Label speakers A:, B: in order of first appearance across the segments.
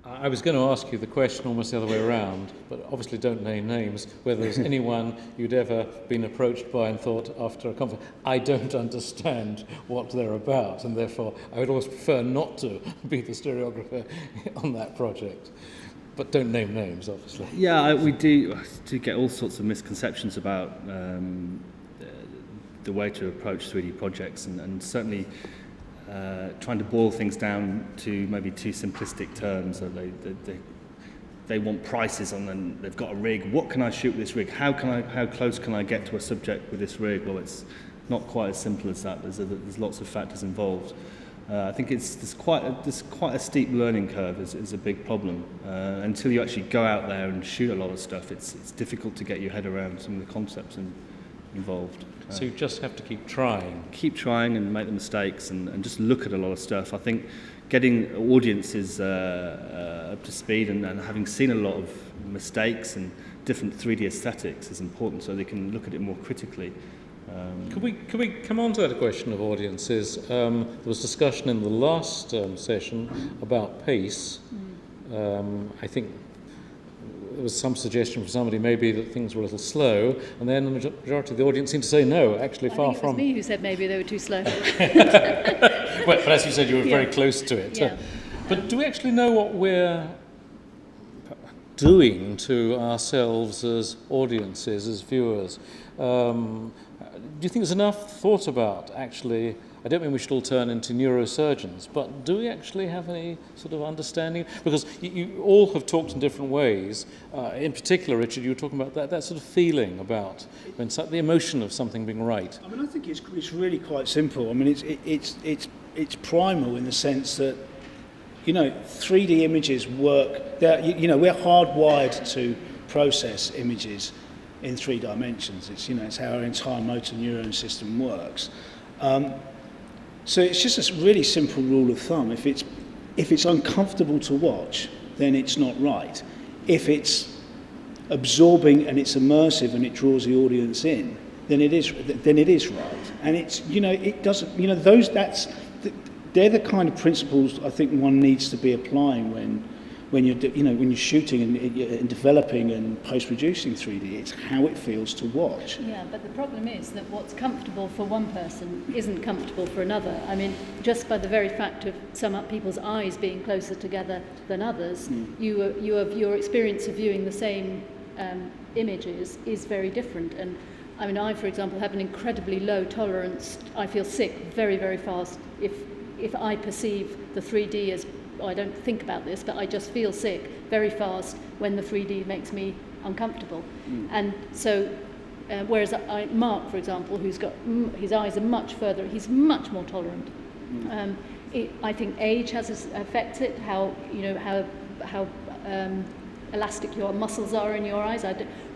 A: I was going to ask you the question almost the other way around, but obviously don't name names, whether there's anyone you'd ever been approached by and thought after a conference, I don't understand what they're about, and therefore I would always prefer not to be the stereographer on that project. But don't name names, obviously.
B: Yeah, we do get all sorts of misconceptions about the way to approach 3D projects, and certainly trying to boil things down to maybe too simplistic terms. So they want prices on, and they've got a rig. What can I shoot with this rig? How close can I get to a subject with this rig? Well, it's not quite as simple as that. There's lots of factors involved. I think there's quite a steep learning curve is a big problem. Until you actually go out there and shoot a lot of stuff, it's difficult to get your head around some of the concepts involved.
A: So you just have to keep trying.
B: Keep trying and make the mistakes and just look at a lot of stuff. I think getting audiences up to speed and having seen a lot of mistakes and different 3D aesthetics is important, so they can look at it more critically.
A: Could we come on to that question of audiences? There was discussion in the last session about pace. I think there was some suggestion from somebody maybe that things were a little slow, and then the majority of the audience seemed to say no, actually
C: I
A: far
C: think it was
A: from.
C: me who said maybe they were too slow.
A: Well, but as you said, you were very close to it.
C: Yeah.
A: But do we actually know what we're doing to ourselves as audiences, as viewers? Do you think there's enough thought about actually? I don't mean we should all turn into neurosurgeons, but do we actually have any sort of understanding? Because you all have talked in different ways. In particular, Richard, you were talking about that sort of feeling about when the emotion of something being right.
D: I mean, I think it's really quite simple. I mean, it's primal in the sense that, 3D images work. We're hardwired to process images in 3 dimensions. It's how our entire motor neuron system works. So it's just a really simple rule of thumb. If it's uncomfortable to watch, then it's not right. If it's absorbing and it's immersive and it draws the audience in, then it is right. And it doesn't. They're the kind of principles I think one needs to be applying when you're shooting and developing and post-producing 3D. It's how it feels to watch.
C: Yeah, but the problem is that what's comfortable for one person isn't comfortable for another. I mean, just by the very fact of some people's eyes being closer together than others, your experience of viewing the same images is very different. And I mean, I, for example, have an incredibly low tolerance. I feel sick very, very fast if I perceive the 3D as, I don't think about this, but I just feel sick very fast when the 3D makes me uncomfortable. And so, whereas Mark, for example, who's got his eyes are much further, he's much more tolerant. I think age affects it. How elastic your muscles are in your eyes.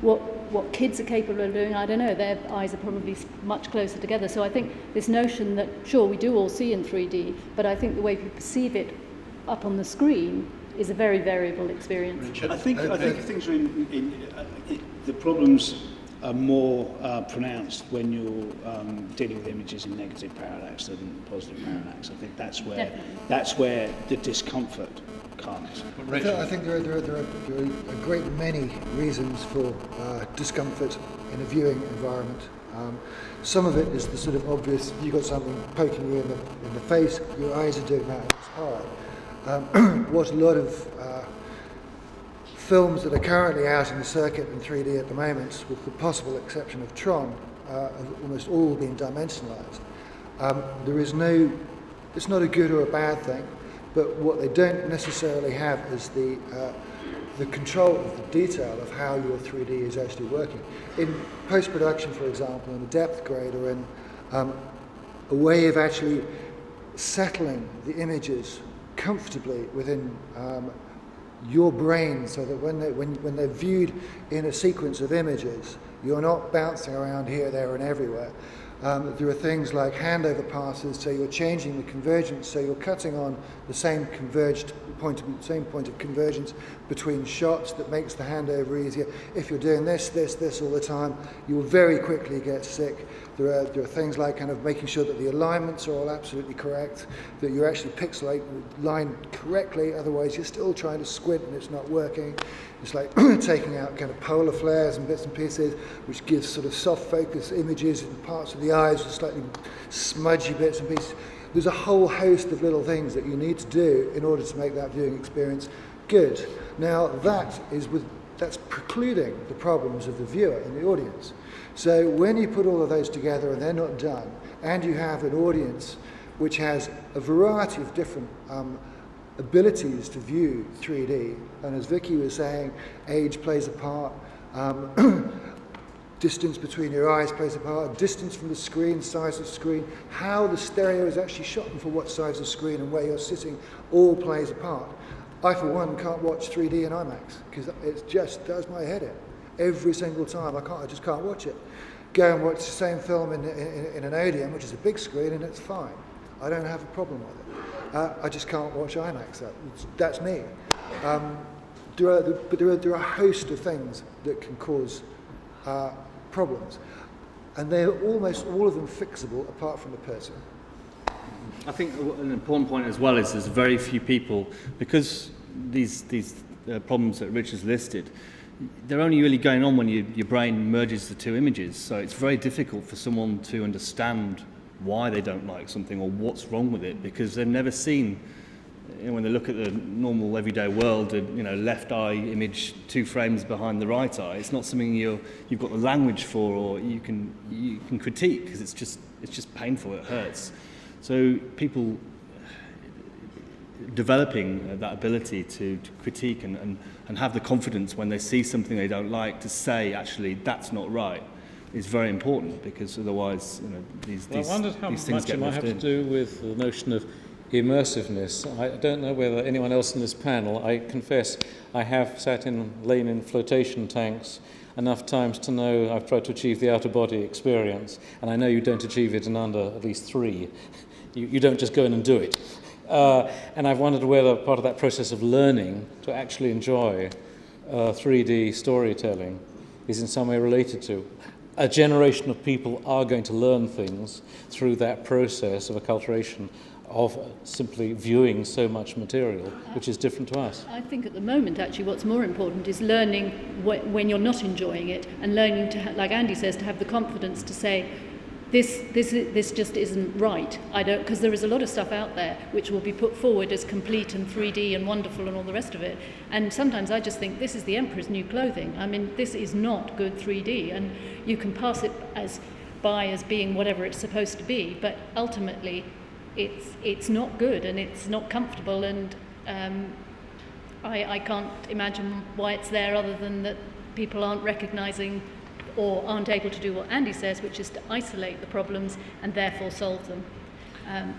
C: What kids are capable of doing, I don't know. Their eyes are probably much closer together. So I think this notion that, sure, we do all see in 3D, but I think the way we perceive it up on the screen is a very variable experience.
D: Richard, I think things are the problems are more pronounced when you're dealing with images in negative parallax than positive parallax. I think that's where the discomfort comes.
E: I think there are a great many reasons for discomfort in a viewing environment. Some of it is the sort of obvious, you've got something poking you in the face, your eyes are doing that, it's hard. Watch a lot of films that are currently out in the circuit in 3D at the moment, with the possible exception of Tron, have almost all been dimensionalized. It's not a good or a bad thing, but what they don't necessarily have is the control of the detail of how your 3D is actually working. In post-production, for example, in a depth grade or in a way of actually settling the images comfortably within your brain, so that when they're viewed in a sequence of images, you're not bouncing around here, there, and everywhere. There are things like handover passes, so you're changing the convergence, so you're cutting on the same point of convergence between shots that makes the handover easier. If you're doing this all the time, you will very quickly get sick. There are things like kind of making sure that the alignments are all absolutely correct, that you actually pixelate the line correctly, otherwise you're still trying to squint and it's not working. It's like taking out kind of polar flares and bits and pieces, which gives sort of soft focus images in parts of the eyes with slightly smudgy bits and pieces. There's a whole host of little things that you need to do in order to make that viewing experience good. Now that's precluding the problems of the viewer and the audience. So when you put all of those together and they're not done, and you have an audience which has a variety of different abilities to view 3D, and as Vicky was saying, age plays a part, distance between your eyes plays a part, distance from the screen, size of screen, how the stereo is actually shot and for what size of screen and where you're sitting all plays a part. I, for one, can't watch 3D in IMAX because it just does my head in. Every single time, I just can't watch it. Go and watch the same film in an Odeon, which is a big screen, and it's fine. I don't have a problem with it. I just can't watch IMAX. That's me. There are a host of things that can cause problems, and they're almost all of them fixable apart from the person.
B: I think an important point as well is there's very few people, because these problems that Rich has listed, they're only really going on when your brain merges the two images, so it's very difficult for someone to understand why they don't like something or what's wrong with it, because they've never seen, when they look at the normal everyday world, left eye image 2 frames behind the right eye, it's not something you've got the language for, or you can critique, because it's just painful, it hurts. So people developing that ability to critique and have the confidence when they see something they don't like to say, actually, that's not right, is very important, because otherwise these things get left in.
A: I wondered how much it might have to do with the notion of immersiveness. I don't know whether anyone else in this panel, I confess I have lain in flotation tanks enough times to know I've tried to achieve the outer body experience, and I know you don't achieve it in under at least 3. You don't just go in and do it. And I've wondered whether part of that process of learning to actually enjoy 3D storytelling is in some way related to. A generation of people are going to learn things through that process of acculturation of simply viewing so much material, which is different to us.
C: I think at the moment, actually, what's more important is learning when you're not enjoying it, and learning to, like Andy says, to have the confidence to say, this just isn't right. Because there is a lot of stuff out there which will be put forward as complete and 3D and wonderful and all the rest of it. And sometimes I just think this is the emperor's new clothing. I mean, this is not good 3D, and you can pass it as being whatever it's supposed to be, but ultimately it's not good and it's not comfortable, and I can't imagine why it's there other than that people aren't recognising or aren't able to do what Andy says, which is to isolate the problems and therefore solve them.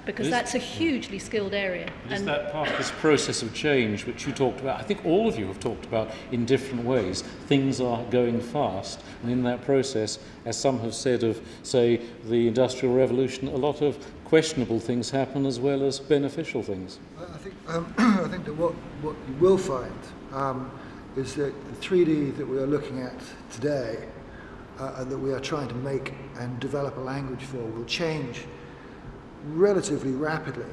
C: Because that's a hugely skilled area.
A: Is that part of this process of change which you talked about? I think all of you have talked about in different ways. Things are going fast, and in that process, as some have said of, say, the Industrial Revolution, a lot of questionable things happen as well as beneficial things.
E: I think that what you will find is that the 3D that we are looking at today and that we are trying to make and develop a language for will change relatively rapidly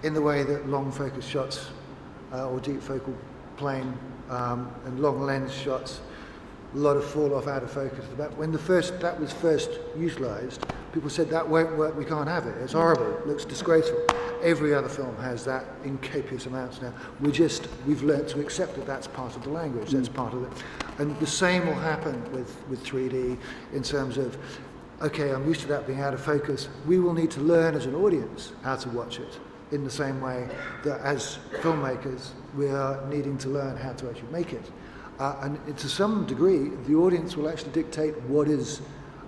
E: in the way that long focus shots or deep focal plane and long lens shots, a lot of fall off out of focus. When that was first utilised, people said that won't work, we can't have it, it's horrible, it looks disgraceful. Every other film has that in copious amounts now. We've learnt to accept that that's part of the language, that's part of it. And the same will happen with 3D in terms of, okay, I'm used to that being out of focus. We will need to learn as an audience how to watch it in the same way that as filmmakers, we are needing to learn how to actually make it. And to some degree, the audience will actually dictate what is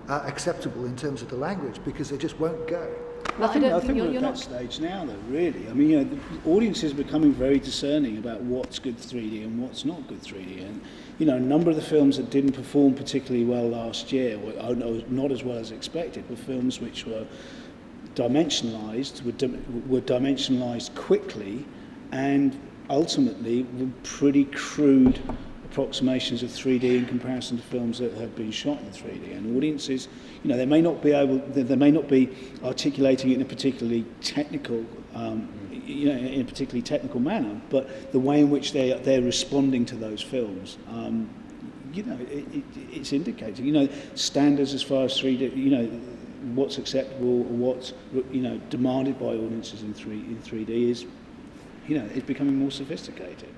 E: acceptable in terms of the language, because they just won't go.
C: Well,
D: I think
C: don't think
D: we're
C: you're
D: at
C: not.
D: that stage now, though, really. I mean, the audiences are becoming very discerning about what's good 3D and what's not good 3D. And, a number of the films that didn't perform particularly well last year, or not as well as expected, were films which were dimensionalised, were dimensionalised quickly, and ultimately were pretty crude approximations of 3D in comparison to films that have been shot in 3D. And audiences, they may not be articulating it in a particularly technical, in a particularly technical manner, but the way in which they're responding to those films, it's indicating. Standards as far as 3D, what's acceptable, or what's demanded by audiences in 3D is, it's becoming more sophisticated.